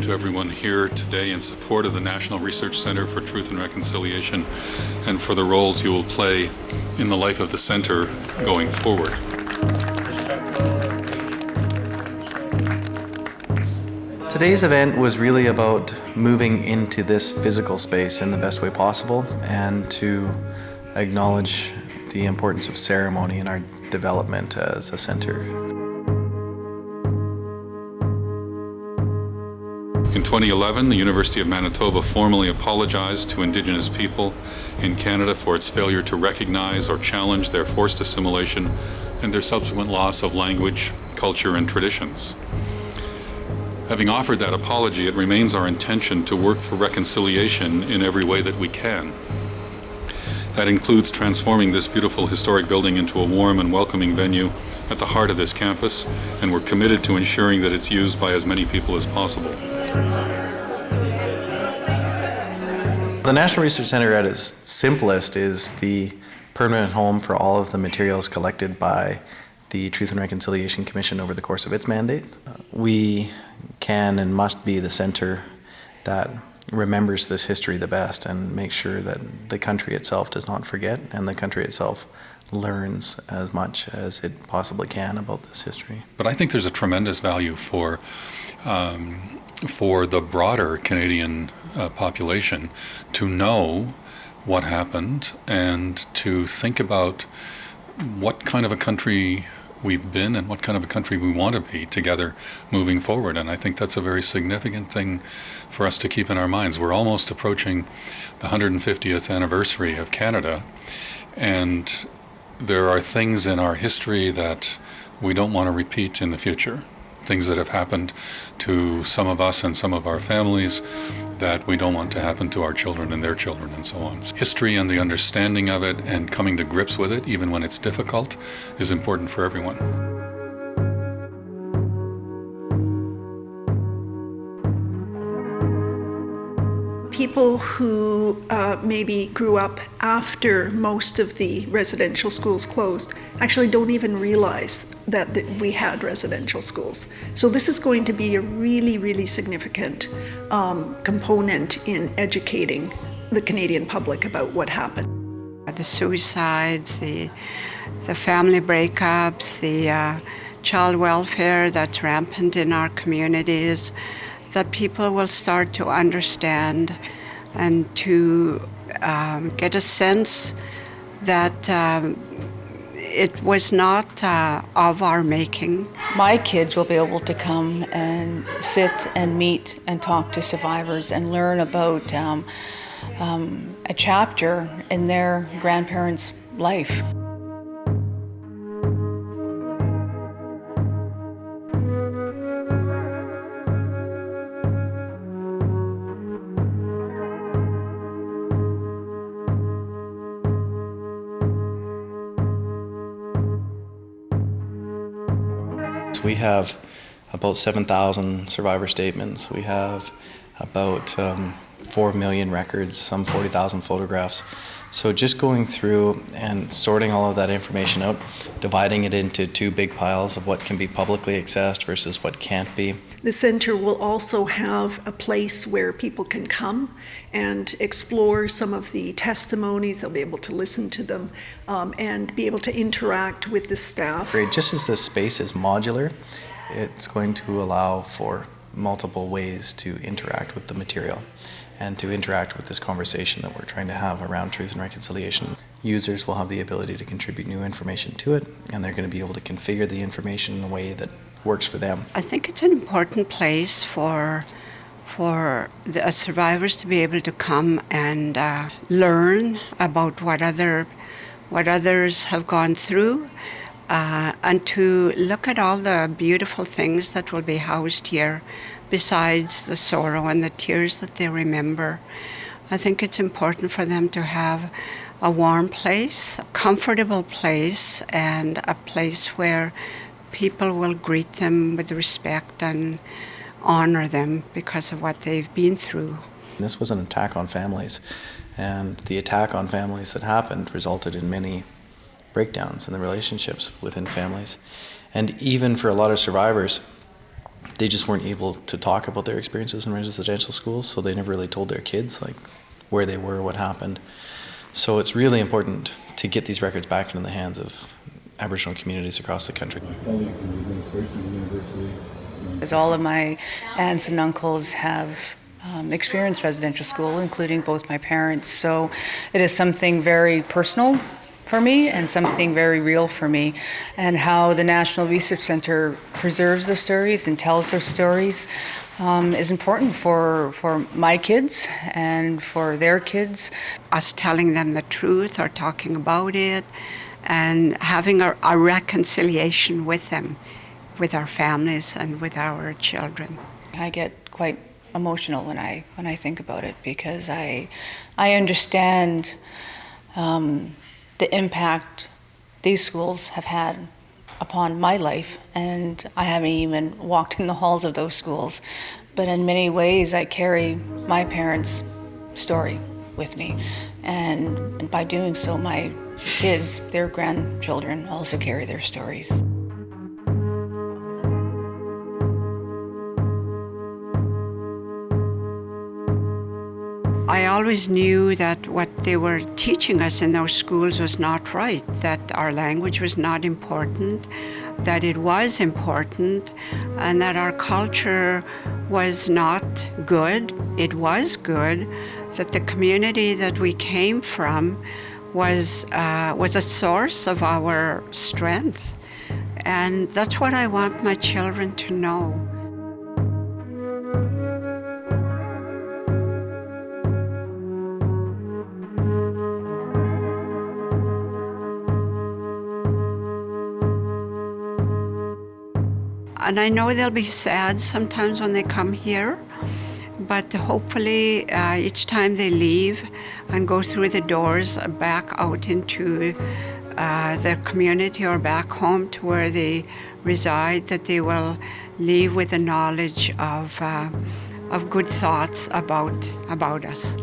to everyone here today in support of the National Research Center for Truth and Reconciliation and for the roles you will play in the life of the center going forward. Today's event was really about moving into this physical space in the best way possible and to acknowledge the importance of ceremony in our development as a center. In 2011, the University of Manitoba formally apologized to Indigenous people in Canada for its failure to recognize or challenge their forced assimilation and their subsequent loss of language, culture, and traditions. Having offered that apology, it remains our intention to work for reconciliation in every way that we can. That includes transforming this beautiful historic building into a warm and welcoming venue at the heart of this campus, and we're committed to ensuring that it's used by as many people as possible. The National Research Center at its simplest is the permanent home for all of the materials collected by the Truth and Reconciliation Commission over the course of its mandate. We can and must be the center that remembers this history the best and makes sure that the country itself does not forget and the country itself learns as much as it possibly can about this history. But I think there's a tremendous value for the broader Canadian population to know what happened and to think about what kind of a country we've been and what kind of a country we want to be together moving forward. And I think that's a very significant thing for us to keep in our minds. We're almost approaching the 150th anniversary of Canada, and there are things in our history that we don't want to repeat in the future. Things that have happened to some of us and some of our families that we don't want to happen to our children and their children and so on. History and the understanding of it and coming to grips with it, even when it's difficult, is important for everyone. People who maybe grew up after most of the residential schools closed actually don't even realize that we had residential schools. So this is going to be a really, really significant component in educating the Canadian public about what happened. The suicides, the family breakups, the child welfare that's rampant in our communities, that people will start to understand and to get a sense that it was not of our making. My kids will be able to come and sit and meet and talk to survivors and learn about a chapter in their grandparents' life. We have about 7,000 survivor statements. We have about 4 million records, some 40,000 photographs. So just going through and sorting all of that information out, dividing it into two big piles of what can be publicly accessed versus what can't be. The center will also have a place where people can come and explore some of the testimonies. They'll be able to listen to them and be able to interact with the staff. Just as this space is modular, it's going to allow for multiple ways to interact with the material and to interact with this conversation that we're trying to have around truth and reconciliation. Users will have the ability to contribute new information to it, and they're going to be able to configure the information in a way that works for them. I think it's an important place for the survivors to be able to come and learn about what others have gone through, and to look at all the beautiful things that will be housed here besides the sorrow and the tears that they remember. I think it's important for them to have a warm place, a comfortable place, and a place where people will greet them with respect and honor them because of what they've been through. This was an attack on families, and the attack on families that happened resulted in many breakdowns in the relationships within families. And even for a lot of survivors, they just weren't able to talk about their experiences in residential schools, so they never really told their kids like where they were, what happened. So it's really important to get these records back into the hands of Aboriginal communities across the country. My colleagues in the administration of the university. As all of my aunts and uncles have experienced residential school, including both my parents. So it is something very personal for me and something very real for me. And how the National Research Centre preserves those stories and tells those stories is important for my kids and for their kids. Us telling them the truth or talking about it and having a reconciliation with them, with our families and with our children. I get quite emotional when I think about it, because I understand the impact these schools have had upon my life, and I haven't even walked in the halls of those schools, but in many ways I carry my parents' story with me, and by doing so my kids, their grandchildren, also carry their stories. I always knew that what they were teaching us in those schools was not right, that our language was not important, that it was important, and that our culture was not good. It was good, that the community that we came from was a source of our strength. And that's what I want my children to know. And I know they'll be sad sometimes when they come here, but hopefully each time they leave and go through the doors back out into their community or back home to where they reside, that they will leave with the knowledge of good thoughts about us.